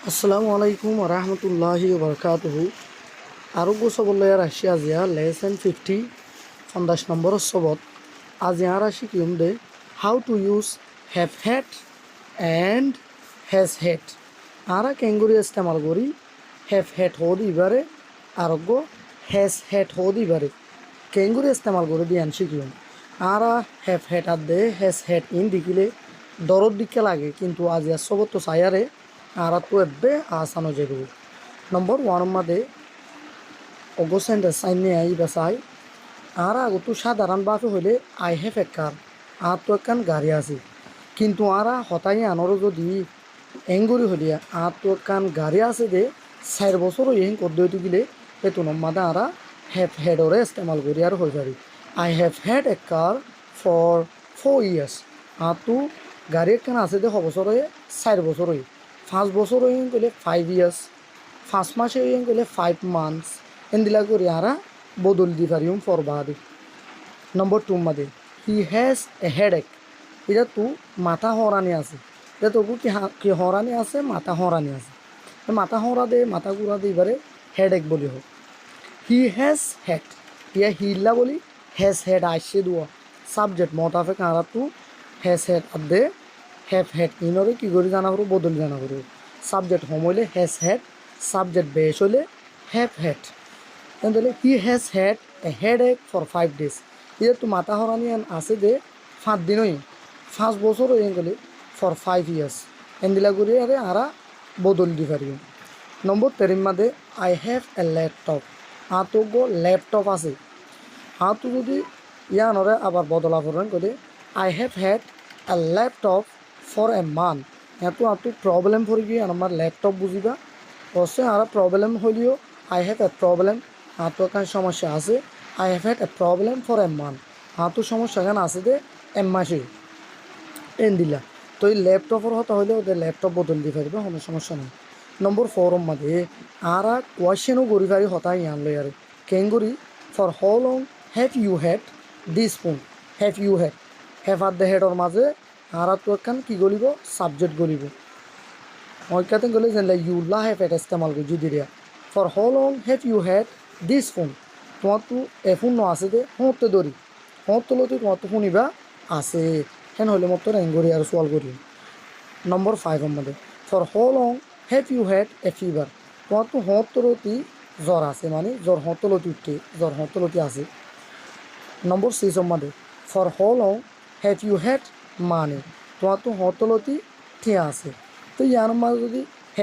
আসসালামু আলাইকুম রহমতুল্লাহি ওবরকাতুহু আরোগ্য সবলে রাশি আজিয়া লেসন 50 50 নম্বর সবত আজিয়া রাশি কিউম দে how to use have had and has had আরা কেঙ্গুরি ইস্তেমাল করি হ্যাভ হ্যাড হো দিবারে আরোগ্য হ্যাজ হ্যাড হো দিবারে কেঙ্গুরি ইস্তেমাল করে দিয়ান শিখিউম আরা হ্যাভ হ্যাড আর দে হ্যাজ হ্যাড ইন দিকিলে দরদ দিকে লাগে কিন্তু আজিয়া সবত তো সায়ারে আর তো এব্বে আসানো যাবে নম্বর ওয়ান মাদে অগোসেন্ট সাইনে আই বেসাই আর আগতো সাধারণভাবে হইলে আই হ্যাভ এ কার আর তো একখান গাড়ি আছে কিন্তু আরা হতাই আনরও যদি এঙ্গুরি হলিয়া আর তো একখান গাড়ি আছে দে 4 বছর ইহেন পদ্ধতি গিলে বেতন মাদে আরা হ্যাভ হ্যাডরে ইস্তেমাল করি আর হয়ে পারি I have had a car for 4 years আর তো গাড়ি একখান আছে দে 4 বছর 5 বছর হয়ে গেলে 5 ইয়ার্স 5 মাসে হয়ে গেলে 5 মান্থস এন্দিলা করি আরা বদল দি পারিম ফরবাদে নম্বর 2 মাদে হি হ্যাজ এ হেডেক এটা তো মাথা হরানি আছে এটা তবু কি হরানি আছে মাথা হরানি আছে মাথা হরা দে মাথা ঘুরা দে এবারে হেডেক বলি হোক হি হ্যাজ হ্যাড ইয়া হিল্লা বলি হ্যাজ হ্যাড আসছে দোয়া সাবজেক্ট মতাফে কারা তো হ্যাজ হ্যাড আর দে হ্যাভ হ্যাড ইনরে কী করে জানা করো বদল জানা করো সাবজেক্ট হোম হইলে হ্যাজ হ্যাড সাবজেক্ট বেশ হইলে হ্যাভ হ্যাড তাহলে he has had a headache for 5 days এটা তো মাথা হরানি আছে দে 5 দিন 5 বছর হয়ে গেলে ফর 5 ইয়ার্স এন্দিলা করি আরে আরা বদল দি পারি নম্বর 3 মাদে আই হ্যাভ এ ল্যাপটপ তো গো ল্যাপটপ আছে তো যদি ইয়ানরে আবার বদলা করেন করে I have had a laptop for a মান এত প্রবলেম পড়ে গিয়ে আমার ল্যাপটপ বুঝিবা অবশ্যই আর প্রবলেম হইলেও আই হ্যাভ এ প্রবলেম তো এখানে সমস্যা আছে I have had A problem for a মান তো সমস্যা এখানে আছে দে মাসে এন দিলা তো এই ল্যাপটপের হতা হইলে ওদের ল্যাপটপ বদল দিয়ে পারবে কোনো সমস্যা নেই নম্বর 4 মাঝে আর কোয়েশ্চেনও করি পারি হতাই আনলো আর কেঙ্গুরি for how long have you had this phone have you have আর দ্য হেডর মাঝে আর তো একখান কী গলিব সাবজেক্ট গলিব ওইখানে গেলে যেন ইউলা হ্যাভ হ্যাড ইস্তেমাল করি যদি দিয়া for how long have you had this phone তোমার তো এ ফোন ন আছে দে হতে ধরি হতে লতি তোমার তো শুনিবা আছে হেন হইলে মতো রেঙ্গরি আর সোয়াল করি নম্বর 5 মধ্যে for how long have you had a fever তোমার তো হতলতি জ্বর আছে মানে জ্বর হতলতি উঠে জ্বর হতলতি আছে নম্বর 6 মধ্যে for how long have you had money তোমার তো হতলতি ঠিয়া আছে তো ইয়ার মাঝে যদি